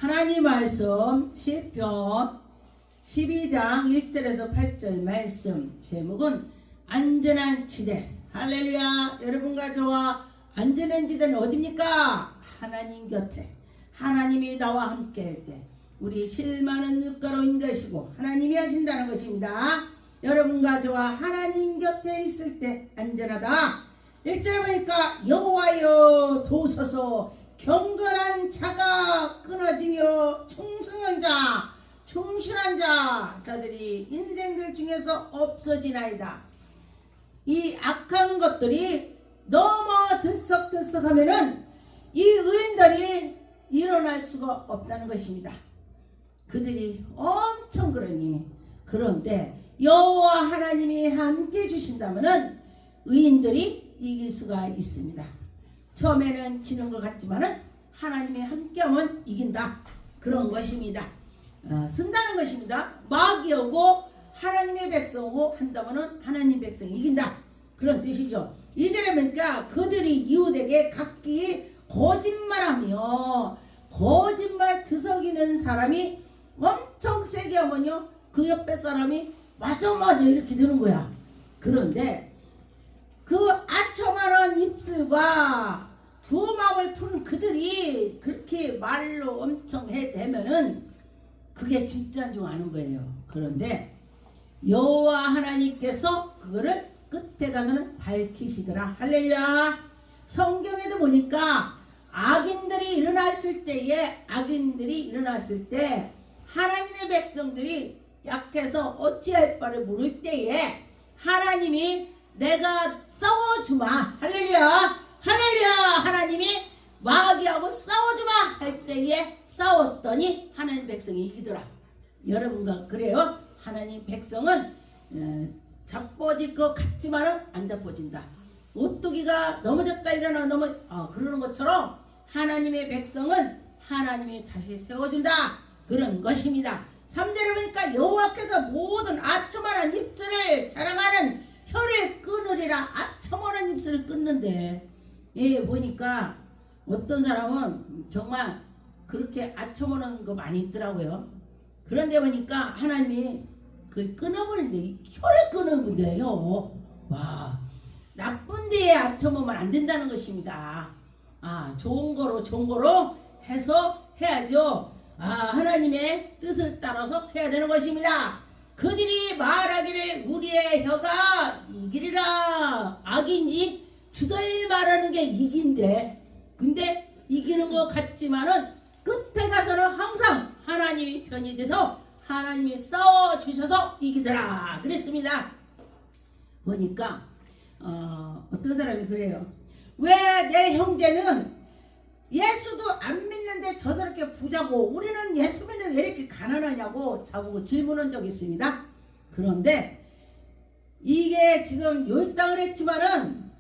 하나님 말씀 시편 12장 1절에서 8절 말씀 제목은 안전한 지대. 할렐루야. 여러분과 저와 안전한 지대는 어디입니까? 하나님 곁에. 하나님이 나와 함께 할 때 우리 실망은 육가로인 것이고 하나님이 하신다는 것입니다. 여러분과 저와 하나님 곁에 있을 때 안전하다. 1절에 보니까 여호와여 도우소서 경건한 자가 끊어지며 충성한 자 충실한 자들이 인생들 중에서 없어지나이다. 이 악한 것들이 너무 들썩들썩하면은 이 의인들이 일어날 수가 없다는 것입니다. 그들이 엄청 그러니 그런데 여호와 하나님이 함께 주신다면은 의인들이 이길 수가 있습니다. 처음에는 지는 것 같지만은 하나님이 함께하면 이긴다. 그런 것입니다. 쓴다는 것입니다. 마귀 오고 하나님의 백성 오고 한다면은 하나님 백성이 이긴다. 그런 뜻이죠. 2절에 보니까 그들이 이웃에게 각기 거짓말하며 거짓말 드석이는 사람이 엄청 세게 하면요 그 옆에 사람이 맞아 이렇게 되는 거야. 그런데 그 아첨하는 입술과 두 마음을 푸는 그들이 그렇게 말로 엄청 해대면은 그게 진짜인 줄 아는 거예요. 그런데 여호와 하나님께서 그거를 끝에 가서는 밝히시더라. 할렐루야. 성경에도 보니까 악인들이 일어났을 때에 하나님의 백성들이 약해서 어찌할 바를 모를 때에 하나님이 내가 싸워주마. 할렐루야. 할렐루야. 하나님이 마귀하고 싸워주마 할 때에 싸웠더니 하나님 백성이 이기더라. 여러분과 그래요. 하나님 백성은 자빠질 것 같지만은 안 자빠진다. 오뚜기가 넘어졌다 일어나 그러는 것처럼 하나님의 백성은 하나님이 다시 세워준다. 그런 것입니다. 3절에 보니까 여호와께서 모든 아첨하는 입술을 자랑하는 혀를 끊으리라. 아첨하는 입술을 끊는데 보니까 어떤 사람은 정말 그렇게 아첨하는 거 많이 있더라고요. 그런데 보니까 하나님이 그걸 끊어버리는데 혀를 끊는 건데요. 와, 나쁜 데에 아첨하면 안 된다는 것입니다. 좋은 거로 해서 해야죠. 하나님의 뜻을 따라서 해야 되는 것입니다. 그들이 말하기를 우리의 혀가 이기리라. 악인지 주들 말하는 게 이긴데 근데 이기는 것 같지만은 끝에 가서는 항상 하나님이 편이 돼서 하나님이 싸워주셔서 이기더라 그랬습니다. 보니까 어떤 사람이 그래요. 왜 내 형제는 예수도 안 믿는데 저렇게 부자고 우리는 예수 믿는 왜 이렇게 가난하냐고 저보고 질문한 적이 있습니다. 그런데 이게 지금 요땅을 했지만은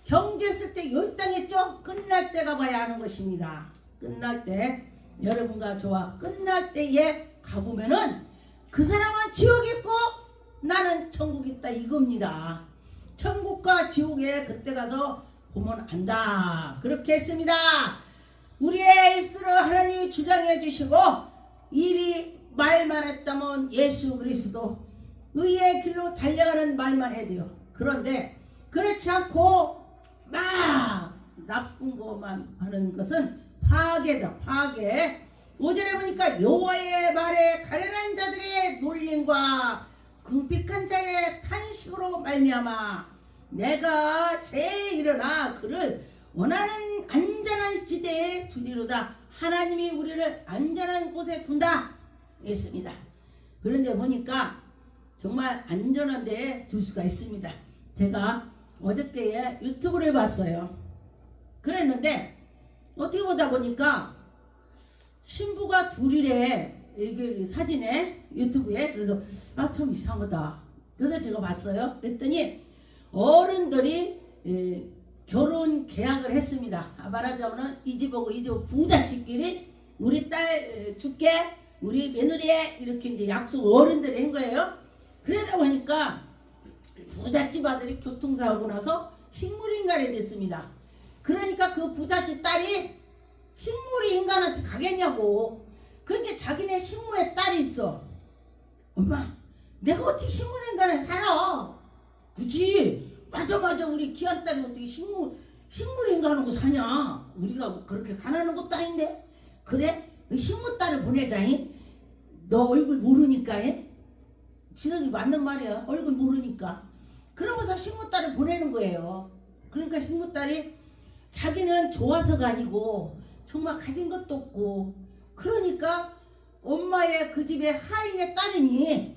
경제 쓸 때 요땅 했죠. 끝날 때 가봐야 하는 것입니다. 끝날 때 여러분과 저와 끝날 때에 가보면은 그 사람은 지옥 있고 나는 천국 있다 이겁니다. 천국과 지옥에 그때 가서 보면 안다. 그렇게 했습니다. 우리의 입술을 하나님이 주장해 주시고 입이 말만 했다면 예수 그리스도 의의 길로 달려가는 말만 해야 돼요. 그런데 그렇지 않고 막 나쁜 것만 하는 것은 파괴다. 파괴. 5절에 보니까 여호와의 말에 가련한 자들의 놀림과 궁핍한 자의 탄식으로 말미암아 내가 제일 일어나 그를 원하는 안전한 지대에 두리로다. 하나님이 우리를 안전한 곳에 둔다 했습니다. 그런데 보니까 정말 안전한 데에 둘 수가 있습니다. 제가 어저께에 유튜브를 봤어요. 그랬는데 어떻게 보다 보니까 신부가 둘이래. 이게 사진에 유튜브에. 그래서 참 이상하다. 그래서 제가 봤어요. 그랬더니 어른들이 결혼 계약을 했습니다. 말하자면 이 집하고 이 집 부잣집끼리 우리 딸 줄게 우리 며느리에 이렇게 이제 약속 어른들이 한 거예요. 그러다 보니까 부잣집 아들이 교통사고 나서 식물인간이 됐습니다. 그러니까 그 부잣집 딸이 식물이 인간한테 가겠냐고. 그러니까 자기네 식모의 딸이 있어. 엄마, 내가 어떻게 식물인간을 살아? 그치? 맞아 우리 귀한 딸이 어떻게 식물인간하고 사냐? 우리가 뭐 그렇게 가난한 것도 아닌데. 그래? 식물 딸을 보내자잉. 너 얼굴 모르니까 해? 진석이 맞는 말이야. 얼굴 모르니까. 그러면서 식물 딸을 보내는 거예요. 그러니까 식물 딸이 자기는 좋아서가 아니고 정말 가진 것도 없고, 그러니까 엄마의 그 집에 하인의 딸이니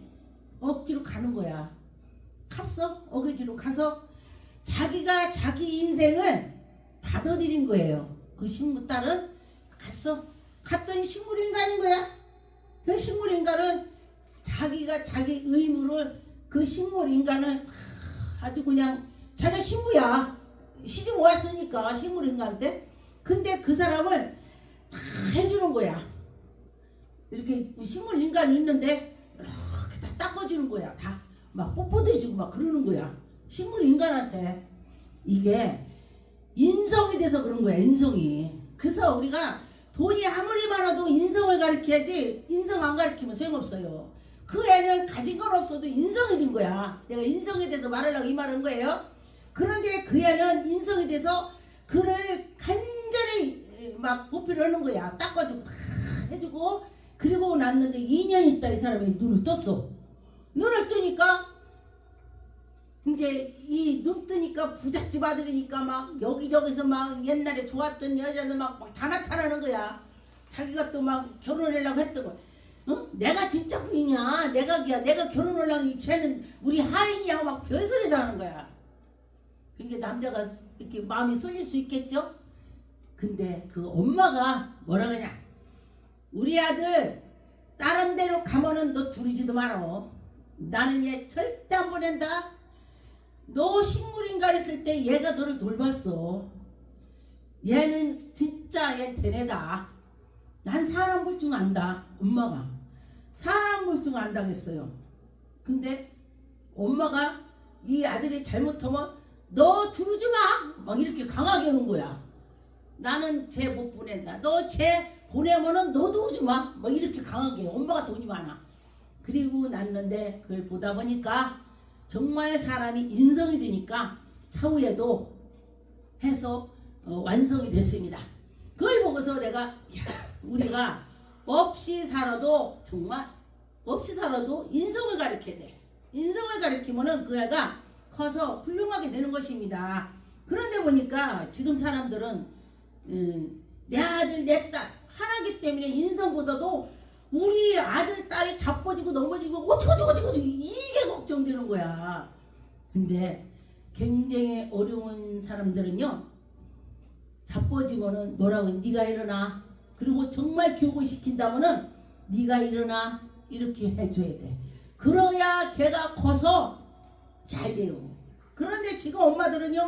억지로 가는 거야. 갔어. 억지로 가서 자기가 자기 인생을 받아들인 거예요. 그 식물 딸은 갔어. 갔더니 식물인간인 거야. 그 식물인간은 자기가 자기 의무를, 그 식물인간을 아주 그냥 자기가 신부야. 시집 왔으니까 식물인간한테. 근데 그 사람을 다 해주는 거야. 이렇게 식물인간이 있는데 이렇게 다 닦아주는 거야. 다 막 뽀뽀도 해주고 막 그러는 거야. 식물인간한테. 이게 인성이 돼서 그런 거야. 인성이. 그래서 우리가 돈이 아무리 많아도 인성을 가르쳐야지, 인성 안 가르치면 소용없어요. 그 애는 가진 건 없어도 인성이 된 거야. 내가 인성에 대해서 말하려고 이 말한 거예요. 그런데 그 애는 인성이 돼서 그를 간절히 막 보필을 하는 거야. 닦아주고 다 해주고. 그리고 났는데 2년 있다 이 사람이 눈을 떴어. 눈을 뜨니까 이제 이 눈 뜨니까 부잣집 아들이니까 막 여기저기서 막 옛날에 좋았던 여자들 막 다 나타나는 거야. 자기가 또 막 결혼하려고 했던 거. 어? 내가 진짜 부인이야. 내가 결혼하려고, 쟤는 우리 하인이야. 막 별소리도 하는 거야. 그러니까 남자가 이렇게 마음이 쏠릴 수 있겠죠? 근데 그 엄마가 뭐라 그러냐. 우리 아들 다른 데로 가면은 너 두리지도 말어. 나는 얘 절대 안 보낸다. 너 식물인간 했을 때 얘가 너를 돌봤어. 얘는 진짜 얘 대뇌다. 난 사람 볼 줄 안다. 엄마가 사람 볼 줄 안다겠어요. 근데 엄마가 이 아들이 잘못하면 너 두르지 마. 막 이렇게 강하게 하는 거야. 나는 쟤 못 보낸다. 너 쟤 보내면은 너도 오지 마. 막 이렇게 강하게. 엄마가 돈이 많아. 그리고 났는데 그걸 보다 보니까 정말 사람이 인성이 되니까 차후에도 해서 완성이 됐습니다. 그걸 보고서 내가, 야, 우리가 없이 살아도, 정말 없이 살아도 인성을 가르쳐야 돼. 인성을 가르치면은 그 애가 커서 훌륭하게 되는 것입니다. 그런데 보니까 지금 사람들은 내 아들 내 딸 하나기 때문에 인성보다도 우리 아들 딸이 자빠지고 넘어지고 어쩌고 이게 걱정되는 거야. 근데 굉장히 어려운 사람들은요, 자빠지면은 뭐라고, 네가 일어나. 그리고 정말 교육을 시킨다면은 네가 일어나. 이렇게 해줘야 돼. 그래야 걔가 커서 잘 돼요. 그런데 지금 엄마들은요,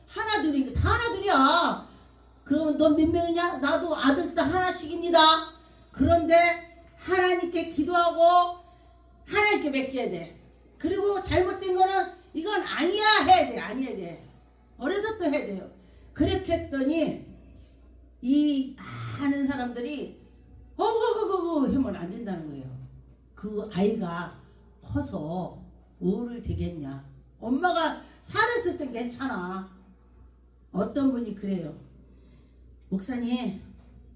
하나 둘이니까 다 하나 둘이야. 그러면 넌 몇 명이냐? 나도 아들 딸 하나씩입니다. 그런데 하나님께 기도하고 하나님께 맡겨야 돼. 그리고 잘못된 거는 이건 아니야 해야 돼. 아니야 돼. 어려서부터 해야 돼요. 그렇게 했더니 이 많은 사람들이 어거거거거 하면 안 된다는 거예요. 그 아이가 커서 뭐를 되겠냐. 엄마가 살았을 땐 괜찮아. 어떤 분이 그래요. 목사님,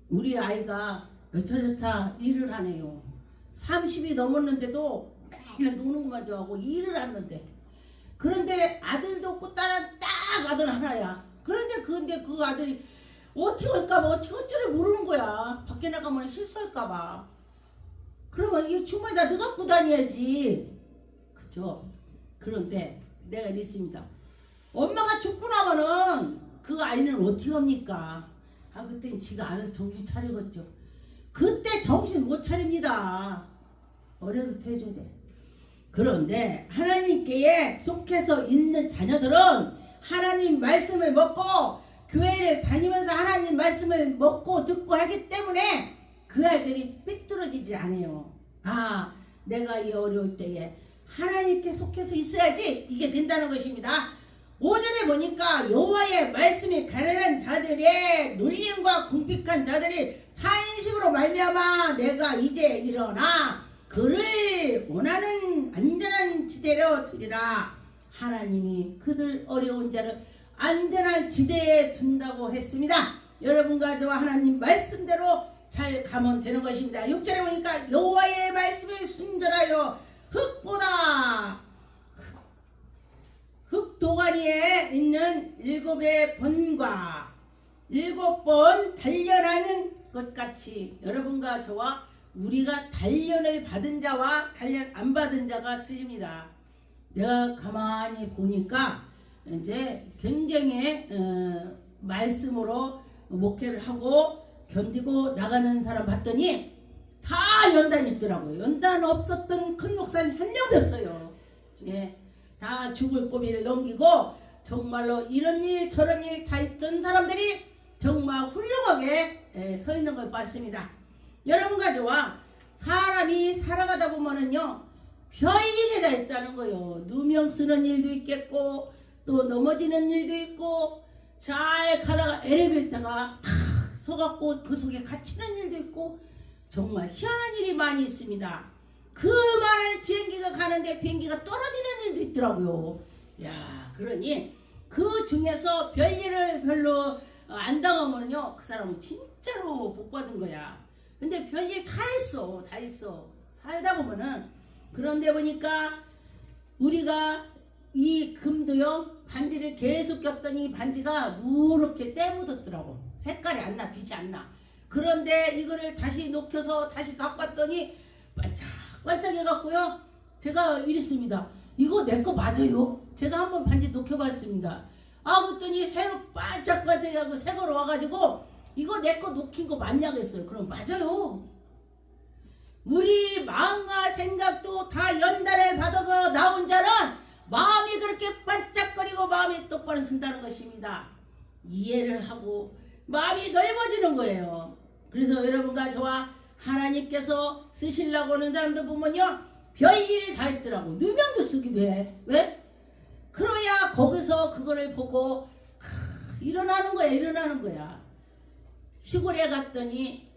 우리 아이가 여차저차 일을 하네요. 30이 넘었는데도 맨날 노는 것만 좋아하고 일을 하는데. 그런데 아들도 없고 딸은 딱 아들 하나야. 그런데 그 아들이 어떻게 할까봐, 어떻게 할 줄을 모르는 거야. 밖에 나가면 실수할까봐. 그러면 이 주머니 다 너가 갖고 다녀야지. 그쵸? 그런데 내가 이랬습니다. 엄마가 죽고 나면은 그 아이는 어떻게 합니까? 아, 그땐 지가 알아서 정신 차리겠죠. 그때 정신 못 차립니다. 어려서 해줘야 돼. 그런데 하나님께 속해서 있는 자녀들은 하나님 말씀을 먹고 교회를 다니면서 하나님 말씀을 먹고 듣고 하기 때문에 그 아이들이 삐뚤어지지 않아요. 아, 내가 이 어려울 때에 하나님께 속해서 있어야지 이게 된다는 것입니다. 5절에 보니까 여호와의 말씀이 가련한 자들의 놀림과 궁핍한 자들이 탄식 지식으로 말미암아 내가 이제 일어나 그를 원하는 안전한 지대로 두리라. 하나님이 그들 어려운 자를 안전한 지대에 둔다고 했습니다. 여러분과 저와 하나님 말씀대로 잘 가면 되는 것입니다. 6절에 보니까 여호와의 말씀을 순전하여 흙 도가니에 있는 7의 번과 7번 단련하는 것 같이 여러분과 저와 우리가 단련을 받은 자와 단련 안 받은 자가 틀립니다. 내가 가만히 보니까 이제 굉장히 말씀으로 목회를 하고 견디고 나가는 사람 봤더니 다 연단 있더라고요. 연단 없었던 큰 목사님 한 명도 없어요. 예, 다 죽을 고비를 넘기고 정말로 이런 일 저런 일 다 있던 사람들이 정말 훌륭하게 서 있는 걸 봤습니다. 여러분과 저와 사람이 살아가다 보면은요 별일이 다 있다는 거요. 누명 쓰는 일도 있겠고 또 넘어지는 일도 있고 잘 가다가 엘리베이터가 탁 서갖고 그 속에 갇히는 일도 있고 정말 희한한 일이 많이 있습니다. 그 많은 비행기가 가는데 비행기가 떨어지는 일도 있더라고요. 야, 그러니 그 중에서 별일을 별로 안 당하면요 그 사람은 진짜로 복 받은 거야. 근데 별일 다 있어 살다 보면은. 그런데 보니까 우리가 이 금도요 반지를 계속 꼈더니 반지가 누렇게 때 묻었더라고. 색깔이 안 나, 빛이 안 나. 그런데 이거를 다시 녹여서 다시 갖고 왔더니 반짝반짝 해갖고요 제가 이랬습니다. 이거 내 거 맞아요? 제가 한번 반지 녹여봤습니다. 그랬더니 새로 반짝반짝하고 새거로 와가지고 이거 내 거 녹인 거 맞냐고 했어요. 그럼 맞아요. 우리 마음과 생각도 다 연단을 받아서 나온 자는 마음이 그렇게 반짝거리고 마음이 똑바로 쓴다는 것입니다. 이해를 하고 마음이 넓어지는 거예요. 그래서 여러분과 저와 하나님께서 쓰시려고 하는 사람들 보면요 별일이 다 있더라고. 누명도 쓰기도 해. 왜? 그래야 거기서 그거를 보고 일어나는 거야. 시골에 갔더니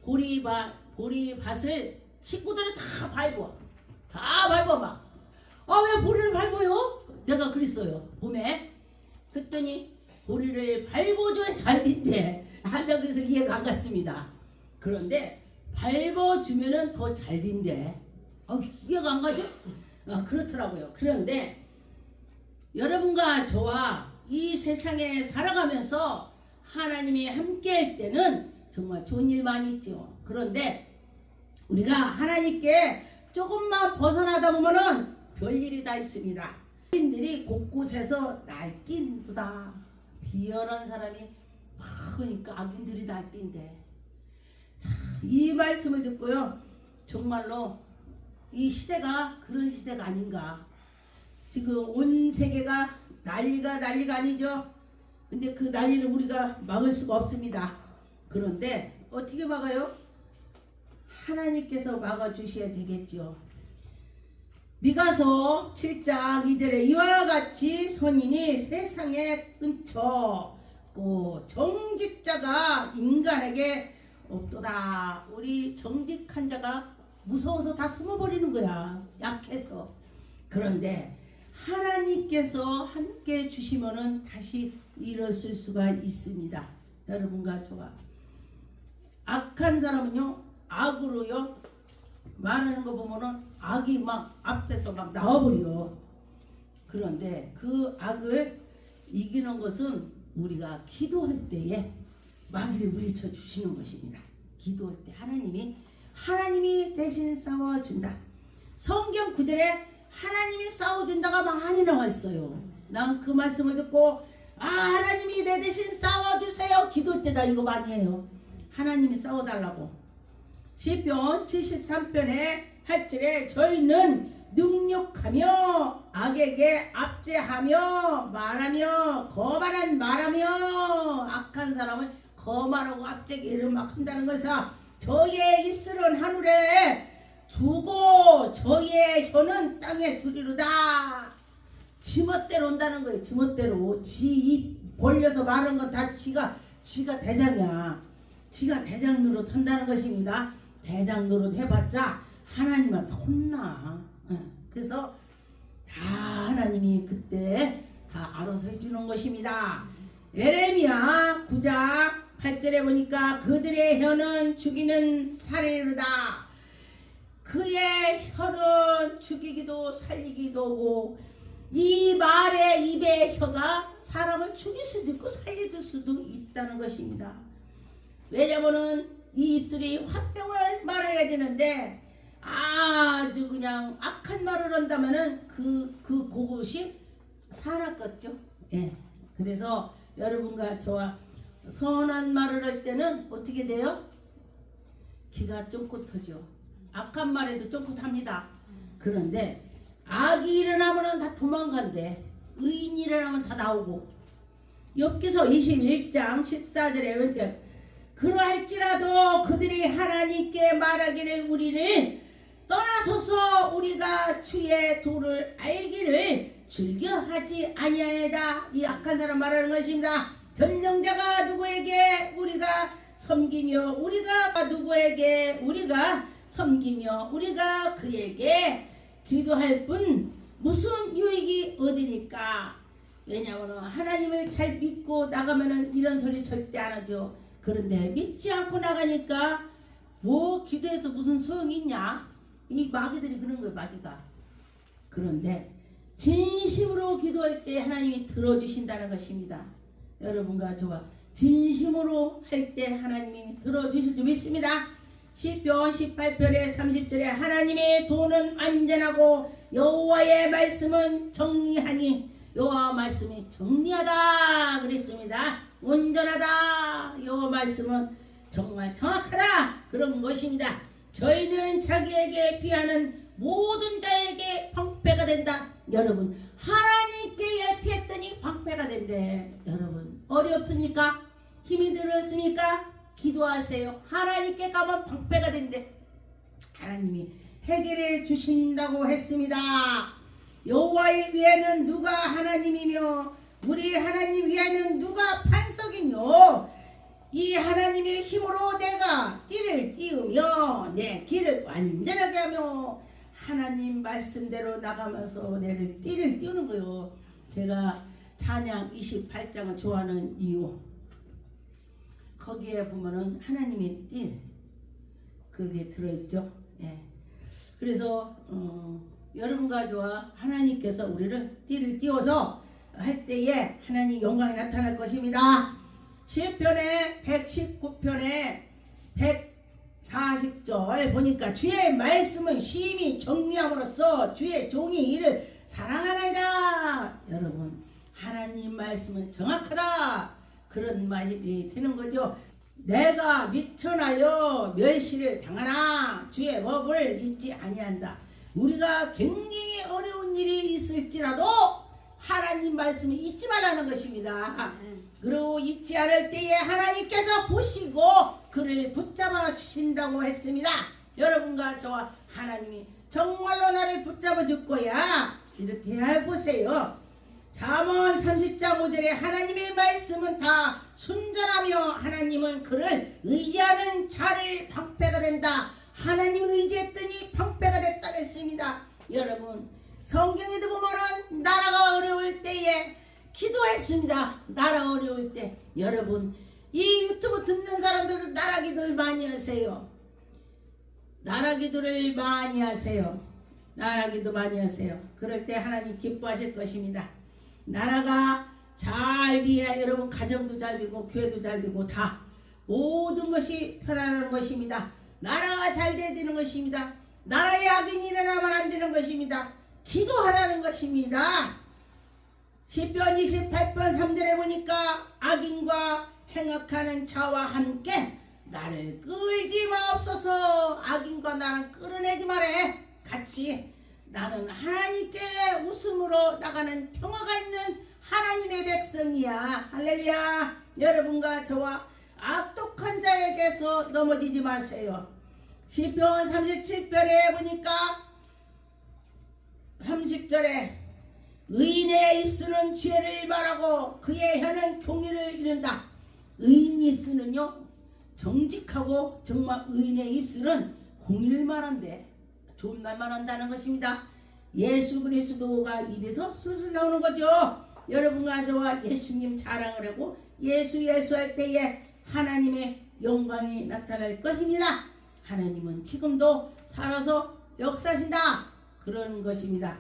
보리밭을 식구들이 다 밟아 막. 왜 보리를 밟아요? 내가 그랬어요 봄에. 그랬더니 보리를 밟아줘야 잘 딘대. 내가 그래서 이해가 안 갔습니다. 그런데 밟아주면은 더 잘 딘대. 이해가 안 가죠? 그렇더라고요. 그런데 여러분과 저와 이 세상에 살아가면서 하나님이 함께 할 때는 정말 좋은 일 많이 있죠. 그런데 우리가 하나님께 조금만 벗어나다 보면은 별일이 다 있습니다. 악인들이 곳곳에서 날뛴도다. 비열한 사람이 많으니까 악인들이 날뛴대. 이 말씀을 듣고요 정말로 이 시대가 그런 시대가 아닌가. 지금 온 세계가 난리가 아니죠. 근데 그 난리를 우리가 막을 수가 없습니다. 그런데 어떻게 막아요? 하나님께서 막아주셔야 되겠죠. 미가서 7장 2절에 이와 같이 선인이 세상에 끊쳤고 정직자가 인간에게 없도다. 우리 정직한 자가 무서워서 다 숨어버리는 거야. 약해서. 그런데 하나님께서 함께 주시면은 다시 일어설 수가 있습니다. 여러분과 저와. 악한 사람은요 악으로요 말하는 거 보면은 악이 막 앞에서 막 나와버려. 그런데 그 악을 이기는 것은 우리가 기도할 때에 마귀를 물리쳐 주시는 것입니다. 기도할 때 하나님이 대신 싸워준다. 성경 9절에 하나님이 싸워준다가 많이 나와 있어요. 난 그 말씀을 듣고 하나님이 내 대신 싸워주세요. 기도할 때 나 이거 많이 해요. 하나님이 싸워달라고. 시편 73편의 8절에 저희는 능욕하며 악에게 압제하며 말하며 거만한 말하며. 악한 사람은 거만하고 압제기를 막 한다는 것이야. 저의 입술은 하늘에 두고 저의 혀는 땅에 두리로다. 지멋대로 온다는 거예요. 지멋대로 지 입 벌려서 말하는 건 다 지가 대장이야. 지가 대장 노릇 한다는 것입니다. 대장 노릇 해봤자 하나님한테 혼나. 그래서 다 하나님이 그때 다 알아서 해주는 것입니다. 예레미야 9장 8절에 보니까 그들의 혀는 죽이는 살이로다. 그의 혀는 죽이기도 살리기도 하고, 이 말의 입의 혀가 사람을 죽일 수도 있고 살릴 수도 있다는 것입니다. 왜냐면은 이 입술이 화병을 말해야 되는데 아주 그냥 악한 말을 한다면은 그것이 살았겠죠. 예. 그래서 여러분과 저와 선한 말을 할 때는 어떻게 돼요? 기가 쫑긋하죠. 악한 말에도 쫑긋합니다. 그런데 악이 일어나면 다 도망간대. 의인이 일어나면 다 나오고. 욥기서 21장 14절에 보니까 그러할지라도 그들이 하나님께 말하기를 우리는 떠나소서 우리가 주의 도를 알기를 즐겨하지 아니하리이다. 이 악한 사람 말하는 것입니다. 전령자가 누구에게 우리가 섬기며 우리가 누구에게 우리가 섬기며 우리가 그에게 기도할 뿐 무슨 유익이 어디니까. 왜냐하면 하나님을 잘 믿고 나가면은 이런 소리 절대 안 하죠. 그런데 믿지 않고 나가니까 뭐 기도해서 무슨 소용이 있냐. 이 마귀들이 그런 거예요. 마귀가. 그런데 진심으로 기도할 때 하나님이 들어주신다는 것입니다. 여러분과 저와 진심으로 할 때 하나님이 들어주실 줄 믿습니다. 시편 18편의 30절에 하나님의 도는 안전하고 여호와의 말씀은 정리하니. 여호와 말씀이 정리하다 그랬습니다. 온전하다. 여호와 말씀은 정말 정확하다 그런 것입니다. 저희는 자기에게 피하는 모든 자에게 방패가 된다. 여러분 하나님께 피했더니 방패가 된대. 여러분 어렵습니까? 힘이 들었습니까? 기도하세요. 하나님께 가면 방패가 된대. 하나님이 해결해 주신다고 했습니다. 여호와의 위에는 누가 하나님이며 우리 하나님 위에는 누가 반석이뇨. 이 하나님의 힘으로 내가 띠를 띄우며 내 길을 완전하게 하며 하나님 말씀대로 나가면서 내를 띠를 띄우는 거요. 제가 찬양 28장을 좋아하는 이유, 거기에 보면은 하나님의 띠 그게 들어있죠. 예. 그래서 여러분과 저와 하나님께서 우리를 띠를 띄워서 할 때에 하나님 영광이 나타날 것입니다. 시편의 119편의 140절 보니까 주의 말씀은 심히 정리함으로써 주의 종이 이를 사랑하나이다. 여러분 하나님 말씀은 정확하다 그런 말이 되는 거죠. 내가 미천하여 멸시를 당하나 주의 법을 잊지 아니한다. 우리가 굉장히 어려운 일이 있을지라도 하나님 말씀을 잊지 말라는 것입니다. 그리고 잊지 않을 때에 하나님께서 보시고 그를 붙잡아 주신다고 했습니다. 여러분과 저와 하나님이 정말로 나를 붙잡아 줄 거야. 이렇게 해보세요. 잠언 30장 5절에 하나님의 말씀은 다 순전하며 하나님은 그를 의지하는 자를 방패가 된다. 하나님을 의지했더니 방패가 됐다 했습니다. 여러분 성경에도 보면은 나라가 어려울 때에 기도했습니다. 나라 어려울 때. 여러분 이 유튜브 듣는 사람들도 나라 기도를 많이 하세요. 나라 기도를 많이 하세요. 나라 기도 많이 하세요. 그럴 때 하나님 기뻐하실 것입니다. 나라가 잘 돼야 여러분 가정도 잘 되고 교회도 잘 되고 다 모든 것이 편안한 것입니다. 나라가 잘 돼야 되는 것입니다. 나라의 악인이 일어나면 안 되는 것입니다. 기도하라는 것입니다. 시편 28편 3절에 보니까 악인과 행악하는 자와 함께 나를 끌지 마옵소서. 악인과 나를 끌어내지 말해. 같이 나는 하나님께 웃음으로 나가는 평화가 있는 하나님의 백성이야. 할렐루야. 여러분과 저와 악독한 자에게서 넘어지지 마세요. 시편 37편에 보니까 30절에 의인의 입술은 지혜를 말하고 그의 혀는 경의를 이룬다. 의인 입술은요 정직하고 정말 의인의 입술은 공일만 한데 좋은 말만 한다는 것입니다. 예수 그리스도가 입에서 술술 나오는 거죠. 여러분과 저와 예수님 자랑을 하고 예수 할 때에 하나님의 영광이 나타날 것입니다. 하나님은 지금도 살아서 역사하신다. 그런 것입니다.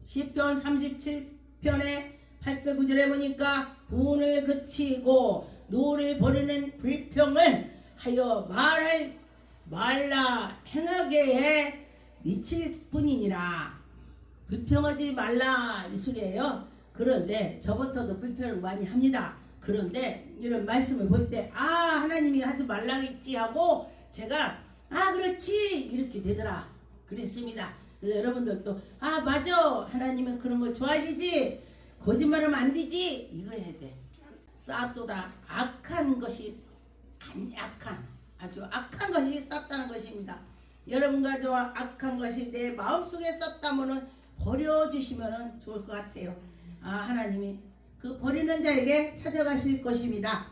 시편 37편의 8절 9절에 보니까 분을 그치고 노를 버리는 불평을 하여 말라 행하게 해 미칠 뿐이니라. 불평하지 말라 이 소리예요. 그런데 저부터도 불평을 많이 합니다. 그런데 이런 말씀을 볼 때 하나님이 하지 말라겠지 하고 제가 그렇지 이렇게 되더라 그랬습니다. 그래서 여러분들도 맞아 하나님은 그런 거 좋아하시지 거짓말하면 안 되지 이거 해야 돼. 싹도다 악한 것이 아주 악한 것이 쌌다는 것입니다. 여러분과 저와 악한 것이 내 마음속에 쌌다면 버려주시면 좋을 것 같아요. 하나님이 그 버리는 자에게 찾아가실 것입니다.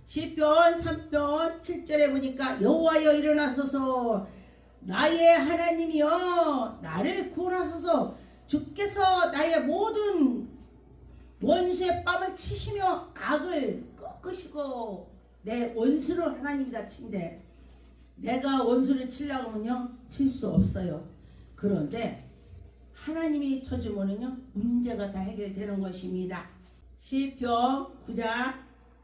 시편 3편 7절에 보니까 여호와여 일어나소서 나의 하나님이여 나를 구원하소서 주께서 나의 모든 원수의 뺨을 치시며 악을 꺾으시고 내 원수를 하나님이 다 친대. 내가 원수를 치려고 하면요 칠 수 없어요. 그런데 하나님이 쳐주면은요 문제가 다 해결되는 것입니다. 시편 9장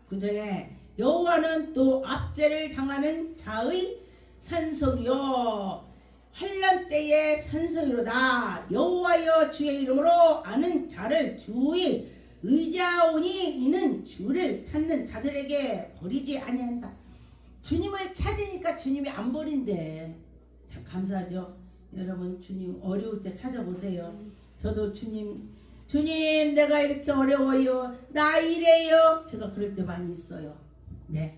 9절에 여호와는 또 압제를 당하는 자의 산성이요 환난 때의 산성이로다. 여호와여 주의 이름으로 아는 자를 주의 의지하오니 이는 주를 찾는 자들에게 버리지 아니한다. 주님을 찾으니까 주님이 안 버린대. 참 감사하죠. 여러분 주님 어려울 때 찾아보세요. 저도 주님 내가 이렇게 어려워요. 나 이래요. 제가 그럴 때 많이 있어요. 네.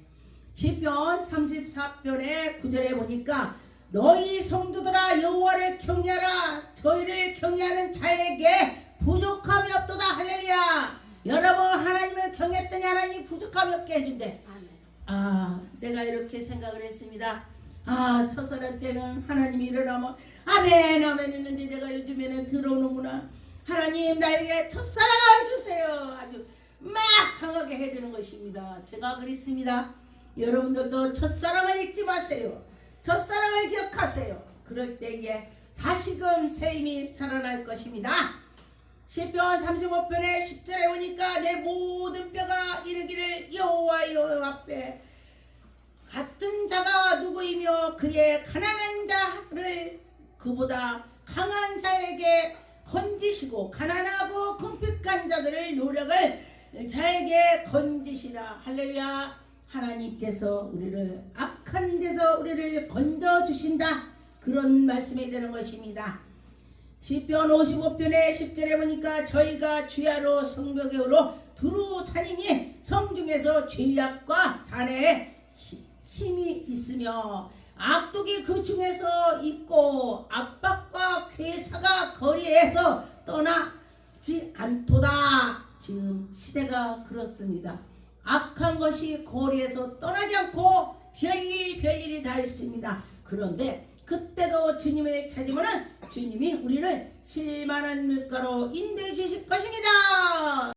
시편 34편의 9절에 보니까 너희 성도들아 여호와를 경외하라. 저희를 경외하는 자에게 부족함이 없도다. 할렐루야. 여러분 하나님을 경외했더니 하나님이 부족함이 없게 해준대. 내가 이렇게 생각을 했습니다. 첫사랑 때는 하나님이 일어나면 아멘 했는데 내가 요즘에는 들어오는구나. 하나님 나에게 첫사랑을 주세요. 아주 막 강하게 해야 되는 것입니다. 제가 그랬습니다. 여러분들도 첫사랑을 잊지 마세요. 첫사랑을 기억하세요. 그럴 때에 다시금 새 힘이 살아날 것입니다. 시편 35편의 10절에 보니까 내 모든 뼈가 이르기를 여호와 앞에 같은 자가 누구이며 그의 가난한 자를 그보다 강한 자에게 건지시고 가난하고 궁핍한 자들을 노력을 자에게 건지시라. 할렐루야. 하나님께서 우리를 악한 데서 우리를 건져주신다. 그런 말씀이 되는 것입니다. 시편 55편의 10절에 보니까 저희가 주야로 성벽으로 두루 다니니 성중에서 죄악과 잔해에 힘이 있으며 악독이 그 중에서 있고 압박과 괴사가 거리에서 떠나지 않도다. 지금 시대가 그렇습니다. 악한 것이 거리에서 떠나지 않고 별일이 다 있습니다. 그런데 그때도 주님을 찾으면 주님이 우리를 실만한 물가로 인도해 주실 것입니다.